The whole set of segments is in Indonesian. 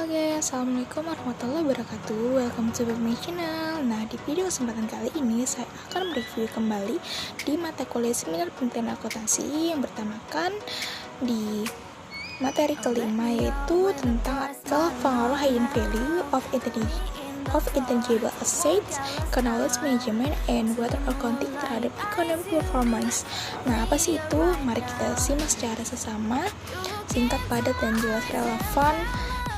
guys, Assalamualaikum warahmatullahi wabarakatuh. Welcome to my channel. Nah, di video kesempatan kali ini saya akan mereview kembali di mata kuliah seminar penelitian akuntansi yang bertemakan di materi kelima, yaitu tentang pengaruh hidden value of intangible assets, knowledge management, and water accounting terhadap economic performance. Nah, apa sih itu? Mari kita simak secara sesama, singkat, padat, dan jelas relevan.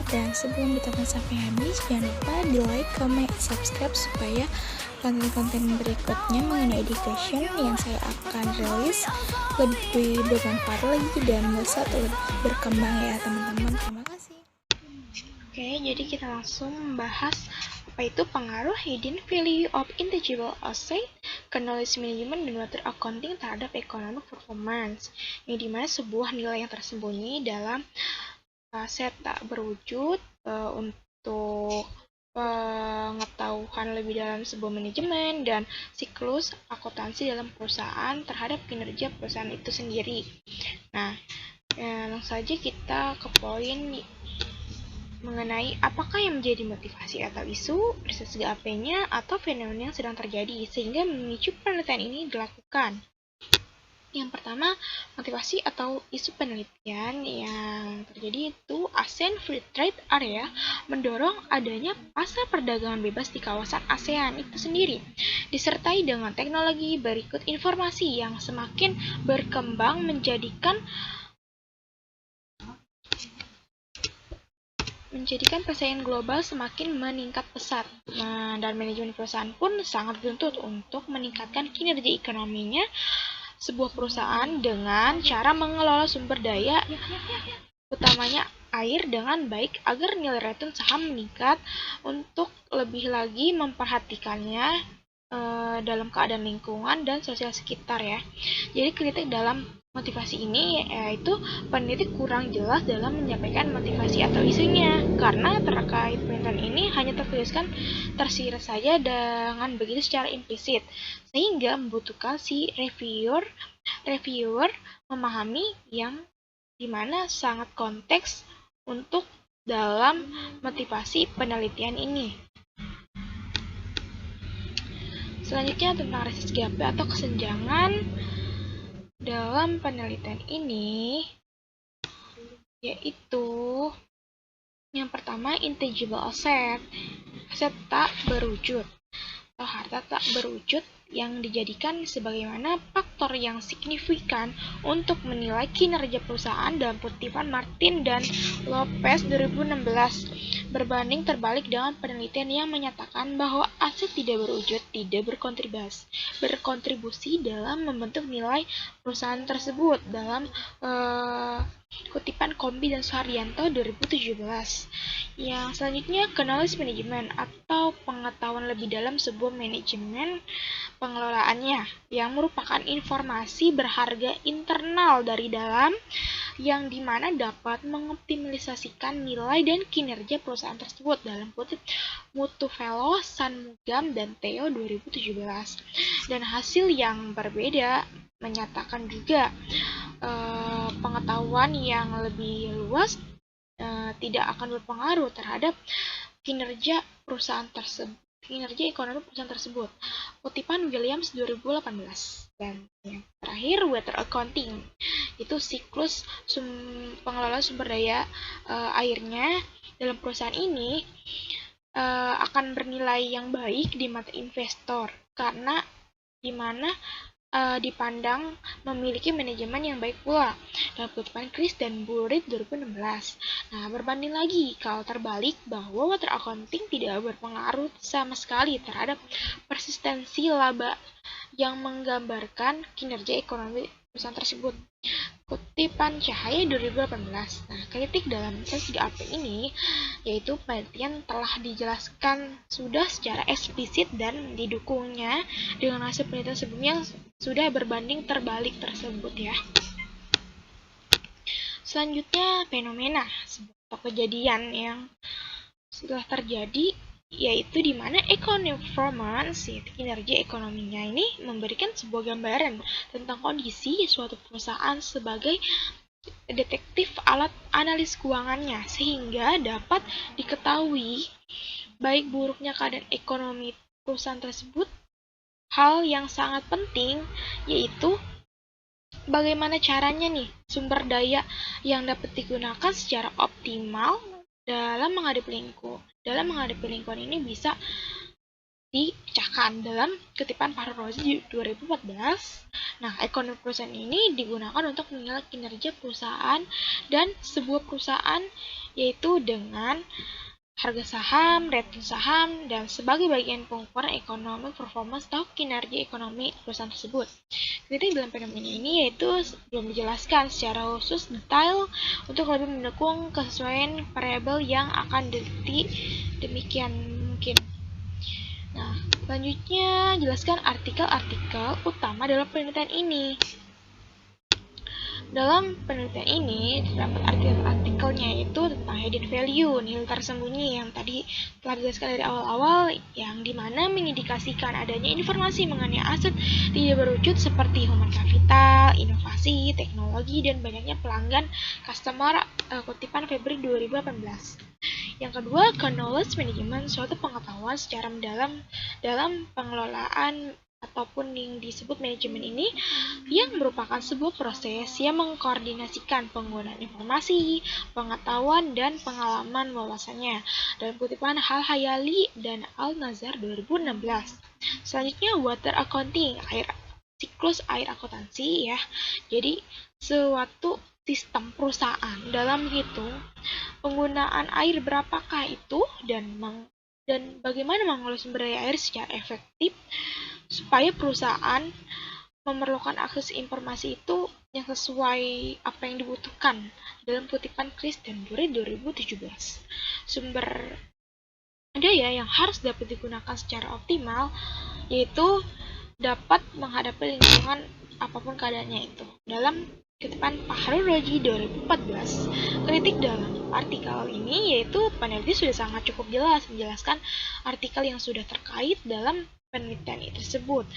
Dan sebelum kita sampai habis, jangan lupa di like, comment, subscribe supaya konten-konten berikutnya mengenai education yang saya akan rilis lebih bermanfaat lagi dan bisa lebih berkembang ya teman-teman. Terima kasih. Oke, jadi kita langsung membahas apa itu pengaruh hidden value of intangible asset, knowledge management, dan water accounting terhadap economic performance. Yang dimana sebuah nilai yang tersembunyi dalam aset tak berwujud untuk pengetahuan lebih dalam sebuah manajemen dan siklus akuntansi dalam perusahaan terhadap kinerja perusahaan itu sendiri. Nah, langsung saja kita ke poin mengenai apakah yang menjadi motivasi atau isu, proses GAP-nya, atau fenomena yang sedang terjadi sehingga memicu penelitian ini dilakukan. Yang pertama, motivasi atau isu penelitian yang terjadi itu ASEAN Free Trade Area mendorong adanya pasar perdagangan bebas di kawasan ASEAN itu sendiri, disertai dengan teknologi berikut informasi yang semakin berkembang menjadikan persaingan global semakin meningkat pesat. Dan manajemen perusahaan pun sangat dituntut untuk meningkatkan kinerja ekonominya sebuah perusahaan dengan cara mengelola sumber daya, utamanya air, dengan baik agar nilai return saham meningkat untuk lebih lagi memperhatikannya dalam keadaan lingkungan dan sosial sekitar ya. Jadi kritik dalam motivasi ini yaitu peneliti kurang jelas dalam menyampaikan motivasi atau isunya, karena terkait penelitian ini hanya tersirat saja dengan begitu secara implisit, sehingga membutuhkan si reviewer memahami yang dimana sangat konteks untuk dalam motivasi penelitian ini. Selanjutnya tentang reses GAP atau kesenjangan dalam penelitian ini, yaitu yang pertama intangible asset, aset tak berwujud atau harta tak berwujud yang dijadikan sebagaimana faktor yang signifikan untuk menilai kinerja perusahaan dalam kutipan Martin dan Lopez 2016. Berbanding terbalik dengan penelitian yang menyatakan bahwa aset tidak berwujud tidak berkontribusi dalam membentuk nilai perusahaan tersebut dalam kutipan Kombi dan Suharyanto 2017. Yang selanjutnya, knowledge management atau pengetahuan lebih dalam sebuah manajemen pengelolaannya, yang merupakan informasi berharga internal dari dalam yang dimana dapat mengoptimalisasikan nilai dan kinerja perusahaan tersebut dalam kutip Mutufelo, Sanmugam, dan Theo 2017. Dan hasil yang berbeda menyatakan juga pengetahuan yang lebih luas tidak akan berpengaruh terhadap kinerja ekonomi perusahaan tersebut. Kutipan Williams 2018. Dan yang terakhir, water accounting, itu siklus pengelolaan sumber daya airnya dalam perusahaan ini akan bernilai yang baik di mata investor, karena dimana dipandang memiliki manajemen yang baik pula dalam kutipan Chris dan Burit 2016. Nah, berbanding lagi kalau terbalik bahwa water accounting tidak berpengaruh sama sekali terhadap persistensi laba yang menggambarkan kinerja ekonomi perusahaan tersebut. Kutipan Cahaya 2018. Nah, kritik dalam tes GAP ini yaitu penelitian telah dijelaskan sudah secara eksplisit dan didukungnya dengan hasil penelitian sebelumnya yang sudah berbanding terbalik tersebut ya. Selanjutnya, fenomena atau kejadian yang sudah terjadi, yaitu di mana economic performance, yaitu kinerja ekonominya ini memberikan sebuah gambaran tentang kondisi suatu perusahaan sebagai detektif alat analis keuangannya sehingga dapat diketahui baik buruknya keadaan ekonomi perusahaan tersebut. Hal yang sangat penting yaitu bagaimana caranya nih sumber daya yang dapat digunakan secara optimal dalam menghadapi lingkungan ini bisa dipecahkan dalam kutipan Fahru Razi di 2014. Nah, ekonomi perusahaan ini digunakan untuk menilai kinerja perusahaan dan sebuah perusahaan yaitu dengan harga saham, rating saham, dan sebagai bagian pengukuran ekonomi performance atau kinerja ekonomi perusahaan tersebut. Kritik dalam fenomena ini yaitu belum dijelaskan secara khusus detail untuk lebih mendukung kesesuaian variabel yang akan diteliti demikian mungkin. Nah, selanjutnya jelaskan artikel-artikel utama dalam penelitian ini. Dalam penelitian ini terdapat artikelnya yaitu tentang hidden value, nilai tersembunyi yang tadi telah dijelaskan dari awal-awal, yang dimana mengindikasikan adanya informasi mengenai aset tidak berwujud seperti human capital, inovasi, teknologi, dan banyaknya pelanggan customer, kutipan Februari 2018. Yang kedua, knowledge management, suatu pengetahuan secara mendalam dalam pengelolaan ataupun yang disebut manajemen ini, yang merupakan sebuah proses yang mengkoordinasikan penggunaan informasi, pengetahuan, dan pengalaman wawasannya dalam kutipan Al-Hayali dan Al-Nazar 2016. Selanjutnya, water accounting, siklus air akuntansi ya. Jadi suatu sistem perusahaan dalam menghitung penggunaan air berapakah itu dan bagaimana mengelola sumber daya air secara efektif supaya perusahaan memerlukan akses informasi itu yang sesuai apa yang dibutuhkan dalam kutipan Chris dan Dure 2017. Sumber daya yang harus dapat digunakan secara optimal yaitu dapat menghadapi lingkungan apapun keadaannya itu. Dalam kutipan Fahru Razi 2014, kritik dalam artikel ini yaitu peneliti sudah sangat cukup jelas menjelaskan artikel yang sudah terkait dalam penelitian tersebut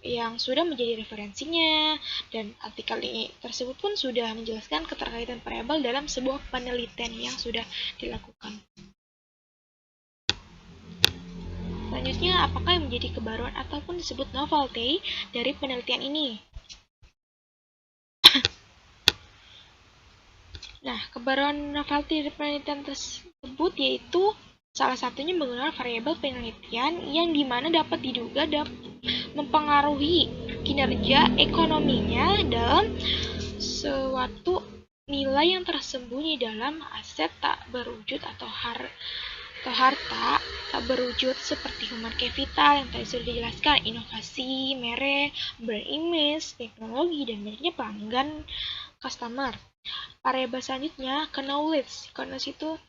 yang sudah menjadi referensinya, dan artikel ini tersebut pun sudah menjelaskan keterkaitan variabel dalam sebuah penelitian yang sudah dilakukan. Selanjutnya, apakah yang menjadi kebaruan ataupun disebut novelty dari penelitian ini? Nah, kebaruan novelty dari penelitian tersebut yaitu salah satunya menggunakan variabel penelitian yang dimana dapat diduga mempengaruhi kinerja ekonominya dalam suatu nilai yang tersembunyi dalam aset tak berwujud atau harta tak berwujud seperti human capital yang tadi sudah dijelaskan, inovasi, merek, brand image, teknologi, dan banyaknya pelanggan customer. Variabel selanjutnya, knowledge. Knowledge itu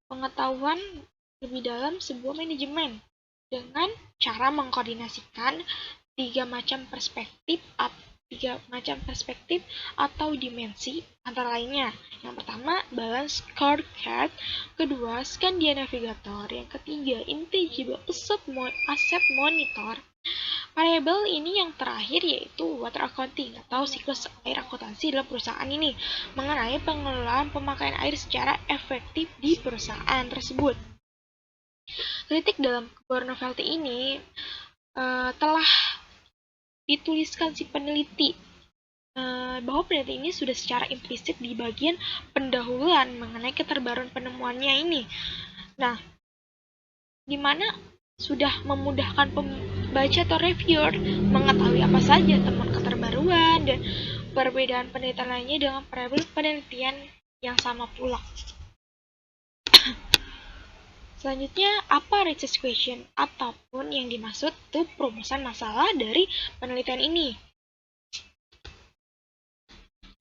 pengetahuan lebih dalam sebuah manajemen dengan cara mengkoordinasikan tiga macam perspektif atau dimensi antara lainnya. Yang pertama, balance scorecard, kedua, Scandia Navigator, yang ketiga, intangible asset monitor. Variabel ini yang terakhir yaitu water accounting atau siklus air akuntansi dalam perusahaan ini mengenai pengelolaan pemakaian air secara efektif di perusahaan tersebut. Kritik dalam kebaruan novelty ini telah dituliskan si peneliti bahwa peneliti ini sudah secara implisit di bagian pendahuluan mengenai keterbaruan penemuannya ini. Nah, di mana sudah memudahkan pembaca atau reviewer mengetahui apa saja temuan keterbaruan dan perbedaan penelitian lainnya dengan variabel penelitian yang sama pula. Selanjutnya, apa research question ataupun yang dimaksud itu perumusan masalah dari penelitian ini.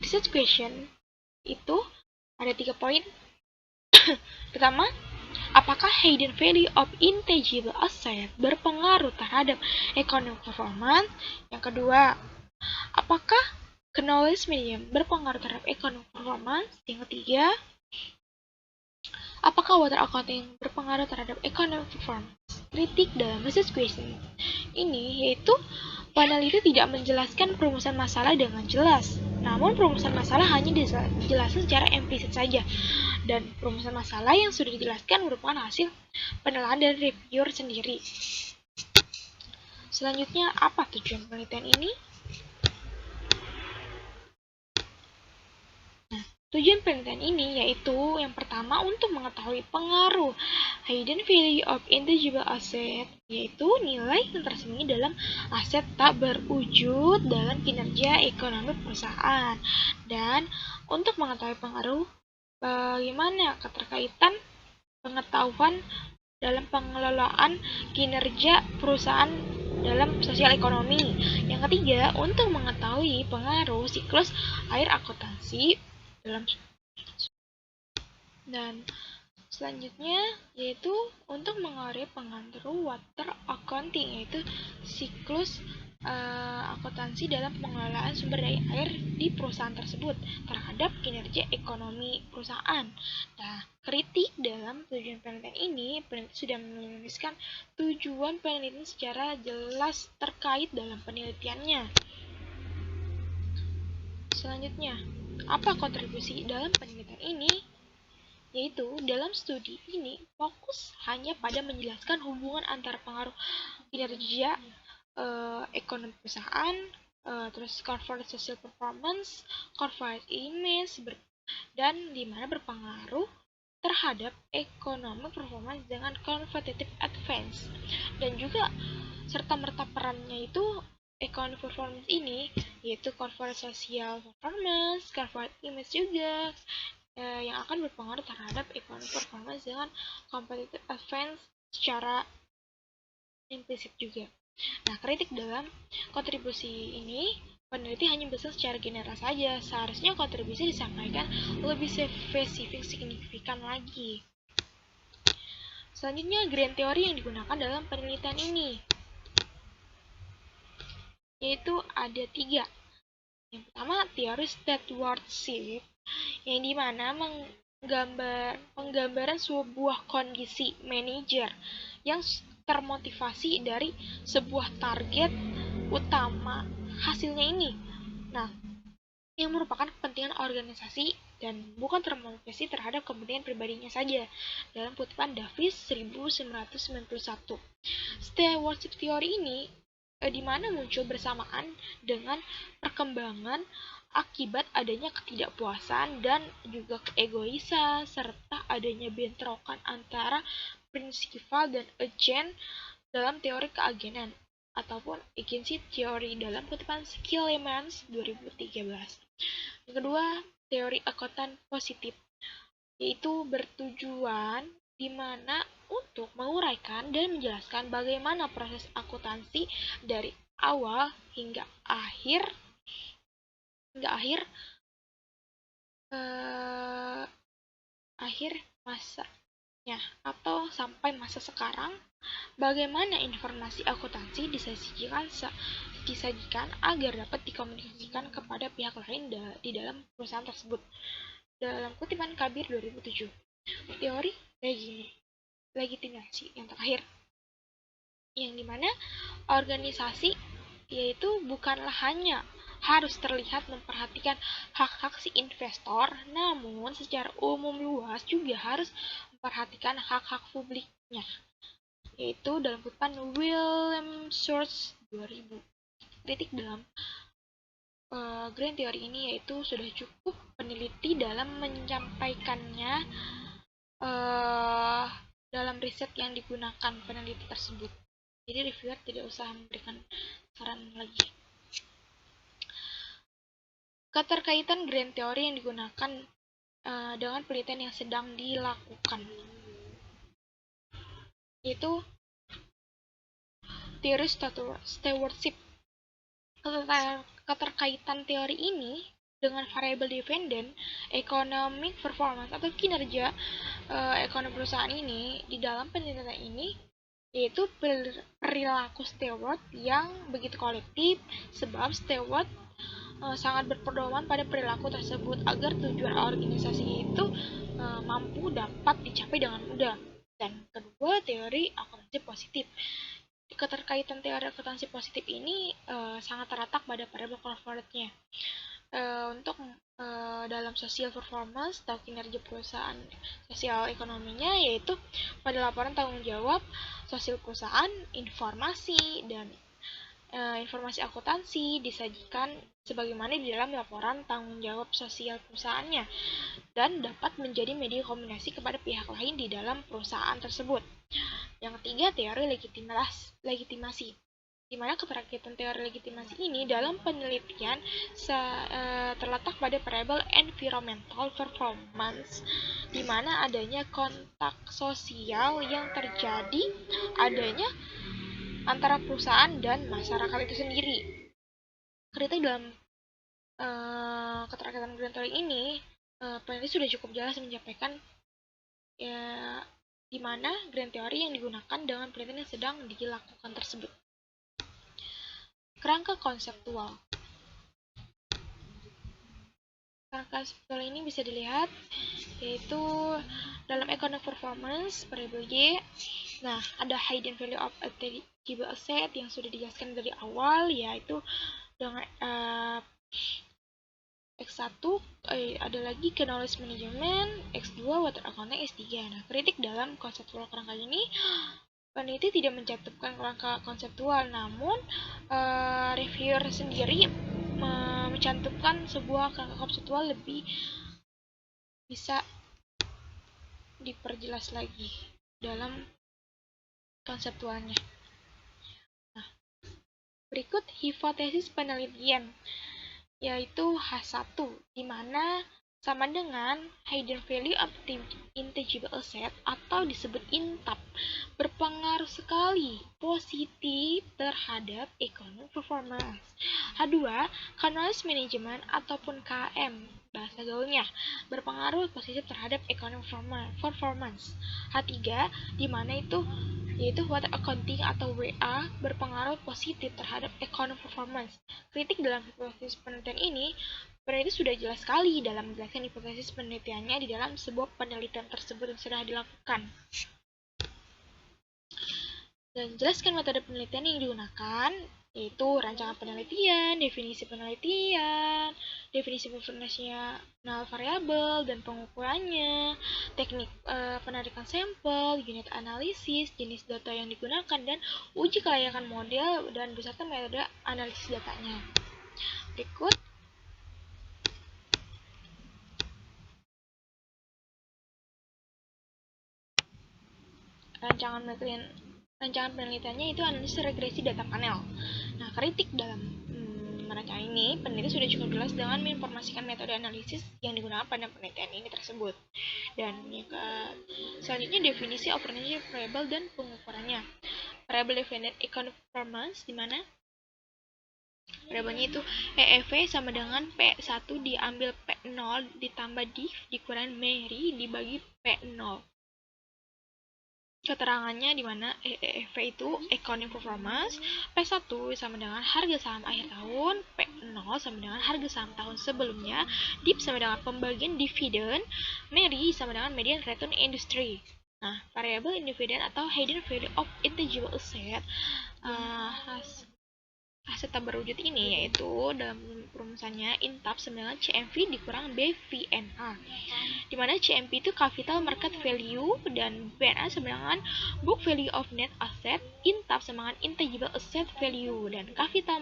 Research question itu ada 3 poin. Pertama, apakah hidden value of intangible asset berpengaruh terhadap economic performance? Yang kedua, apakah knowledge management berpengaruh terhadap economic performance? Yang ketiga, apakah water accounting berpengaruh terhadap economic performance? Kritik dalam research question ini yaitu peneliti tidak menjelaskan perumusan masalah dengan jelas. Namun perumusan masalah hanya dijelaskan secara implisit saja, dan perumusan masalah yang sudah dijelaskan merupakan hasil penelitian dari reviewer sendiri. Selanjutnya, apa tujuan penelitian ini? Tujuan penelitian ini yaitu yang pertama untuk mengetahui pengaruh hidden value of intangible asset, yaitu nilai yang tersembunyi dalam aset tak berwujud dalam kinerja ekonomi perusahaan, dan untuk mengetahui pengaruh bagaimana keterkaitan pengetahuan dalam pengelolaan kinerja perusahaan dalam sosial ekonomi. Yang ketiga, untuk mengetahui pengaruh siklus air akuntansi dalam, dan selanjutnya yaitu untuk mengaruhi pengaruh water accounting, yaitu siklus akuntansi dalam pengelolaan sumber daya air di perusahaan tersebut terhadap kinerja ekonomi perusahaan. Nah, kritik dalam tujuan penelitian ini, peneliti sudah menuliskan tujuan penelitian secara jelas terkait dalam penelitiannya. Selanjutnya, apa kontribusi dalam penelitian ini? Yaitu dalam studi ini fokus hanya pada menjelaskan hubungan antara pengaruh kinerja ekonomi perusahaan, terus corporate social performance, corporate image, dan di mana berpengaruh terhadap ekonomi performance dengan competitive advance, dan juga serta-merta perannya itu ekonomi performance ini, yaitu corporate social performance, corporate image juga, yang akan berpengaruh terhadap ekonomi performance dengan competitive advance secara implisit juga. Nah, kritik dalam kontribusi ini, peneliti hanya bisa secara general saja. Seharusnya kontribusi disampaikan lebih spesifik signifikan lagi. Selanjutnya, grand teori yang digunakan dalam penelitian ini, yaitu ada 3. Yang pertama, teori stewardship, yang dimana penggambaran sebuah kondisi manajer yang termotivasi dari sebuah target utama hasilnya ini. Nah, yang merupakan kepentingan organisasi dan bukan termotivasi terhadap kepentingan pribadinya saja. Dalam kutipan Davis 1991. Stewardship teori ini di mana muncul bersamaan dengan perkembangan akibat adanya ketidakpuasan dan juga keegoisan, serta adanya bentrokan antara prinsipal dan agent dalam teori keagenan ataupun agency theory dalam kutipan Skilemans 2013. Yang kedua, teori akuntan positif, yaitu bertujuan di mana untuk menguraikan dan menjelaskan bagaimana proses akuntansi dari awal hingga akhir masanya atau sampai masa sekarang, bagaimana informasi akuntansi disajikan agar dapat dikomunikasikan kepada pihak lain di dalam perusahaan tersebut. Dalam kutipan Kabir 2007. Teori legitimasi yang terakhir, yang dimana organisasi yaitu bukanlah hanya harus terlihat memperhatikan hak-hak si investor, namun secara umum luas juga harus memperhatikan hak-hak publiknya, yaitu dalam kutipan William Schwartz 2000. Kritik dalam grand teori ini yaitu sudah cukup peneliti dalam menyampaikannya dalam riset yang digunakan peneliti tersebut. Jadi reviewer tidak usah memberikan saran lagi. Keterkaitan grand teori yang digunakan dengan penelitian yang sedang dilakukan, yaitu teori stewardship. Keterkaitan teori ini dengan variabel dependent economic performance atau kinerja ekonomi perusahaan ini di dalam penelitian ini, yaitu perilaku steward yang begitu kolektif, sebab steward sangat berpedoman pada perilaku tersebut agar tujuan organisasi itu mampu dapat dicapai dengan mudah. Dan kedua, teori akuntansi positif. Keterkaitan teori akuntansi positif ini sangat terletak pada variabel corporate-nya. untuk dalam social performance atau kinerja perusahaan sosial ekonominya, yaitu pada laporan tanggung jawab sosial perusahaan, informasi dan informasi akuntansi disajikan sebagaimana di dalam laporan tanggung jawab sosial perusahaannya dan dapat menjadi media komunikasi kepada pihak lain di dalam perusahaan tersebut. Yang ketiga, teori legitimasi, di mana keterkaitan teori legitimasi ini dalam penelitian terletak pada variabel environmental performance, di mana adanya kontak sosial yang terjadi adanya antara perusahaan dan masyarakat itu sendiri. Kritik dalam keterkaitan grand teori ini, peneliti sudah cukup jelas menyampaikan ya, di mana grand teori yang digunakan dengan penelitian yang sedang dilakukan tersebut. Kerangka konseptual. Kerangka konseptual ini bisa dilihat yaitu dalam economic performance variable Y. Nah, ada hidden value of a tangible asset yang sudah dijelaskan dari awal, yaitu dengan X1 ada lagi knowledge management, X2 water accounting, S3. Nah, kritik dalam konseptual kerangka ini, peneliti tidak mencantumkan kerangka konseptual, namun reviewer sendiri mencantumkan sebuah kerangka konseptual lebih bisa diperjelas lagi dalam konseptualnya. Nah, berikut hipotesis penelitian, yaitu H1, di mana sama dengan hidden value of intangible asset atau disebut INTAP, berpengaruh sekali positif terhadap economic performance. H2, knowledge management ataupun KM, bahasa gaulnya, berpengaruh positif terhadap economic performance. H3, di mana yaitu water accounting atau WA, berpengaruh positif terhadap economic performance. Kritik dalam hipotesis penelitian ini, peneliti sudah jelas sekali dalam menjelaskan hipotesis penelitiannya di dalam sebuah penelitian tersebut yang sudah dilakukan. Dan jelaskan metode penelitian yang digunakan, yaitu rancangan penelitian, definisi penelitian variabel dan pengukurannya, teknik penarikan sampel, unit analisis, jenis data yang digunakan, dan uji kelayakan model dan beserta metode analisis datanya. Berikut rancangan penelitiannya itu analisis regresi data panel. Nah, kritik dalam rancangan ini, peneliti sudah cukup jelas dengan menginformasikan metode analisis yang digunakan pada penelitian ini tersebut. Dan selanjutnya definisi operation variable dan pengukurannya. Variable definite economic performance, di mana variabelnya itu EEV sama dengan P1 diambil P0 ditambah div dikurangi Mary dibagi P0. Keterangannya di mana EEV itu economic performance, P1 sama dengan harga saham akhir tahun, P0 sama dengan harga saham tahun sebelumnya, DIP sama dengan pembagian dividen, Mary sama dengan median return industry. Nah, variable independent atau hidden value of intangible asset, aset tak berwujud ini yaitu dalam rumusannya INTAP sama dengan CMV dikurang BVNA, di mana CMV itu capital market value dan BNA sama dengan book value of net asset, INTAP sama dengan intangible asset value, dan capital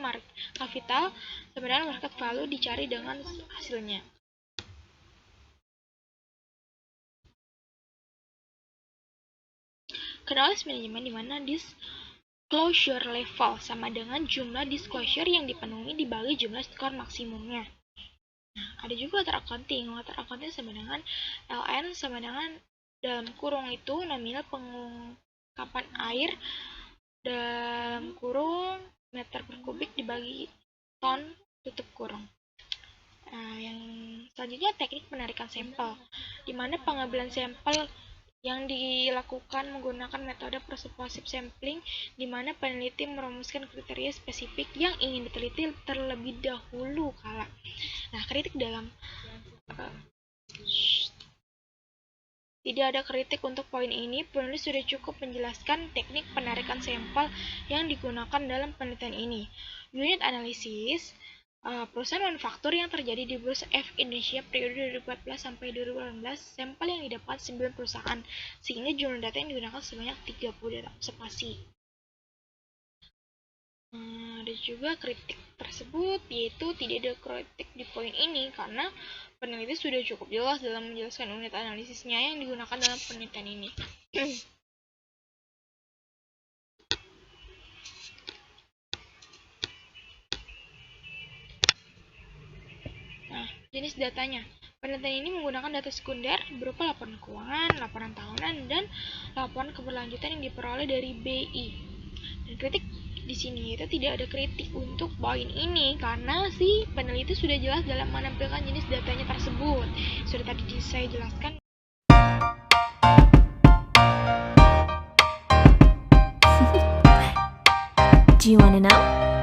sama dengan market value dicari dengan hasilnya. Knowledge management, di mana disclosure level sama dengan jumlah disclosure yang dipenuhi dibagi jumlah skor maksimumnya. Nah, ada juga water accounting. Water accounting sama dengan LN sama dengan dalam kurung itu nominal pengungkapan air dalam kurung meter per kubik dibagi ton tutup kurung. Nah, yang selanjutnya teknik penarikan sampel, di mana pengambilan sampel yang dilakukan menggunakan metode persuasif sampling, di mana peneliti merumuskan kriteria spesifik yang ingin diteliti terlebih dahulu kala. Nah, kritik dalam tidak ada kritik untuk poin ini. Penulis sudah cukup menjelaskan teknik penarikan sampel yang digunakan dalam penelitian ini. Unit analisis, perusahaan manufaktur yang terjadi di Bursa Efek Indonesia periode 2014 sampai 2018, sampel yang didapat 9 perusahaan, sehingga jumlah data yang digunakan sebanyak 30 data observasi. Ada juga kritik tersebut, yaitu tidak ada kritik di poin ini karena peneliti sudah cukup jelas dalam menjelaskan unit analisisnya yang digunakan dalam penelitian ini. Nah, jenis datanya. Penelitian ini menggunakan data sekunder berupa laporan keuangan, laporan tahunan, dan laporan keberlanjutan yang diperoleh dari BI. Dan kritik di sini itu tidak ada kritik untuk poin ini karena si peneliti sudah jelas dalam menampilkan jenis datanya tersebut. Sudah tadi saya jelaskan. Do you want to know?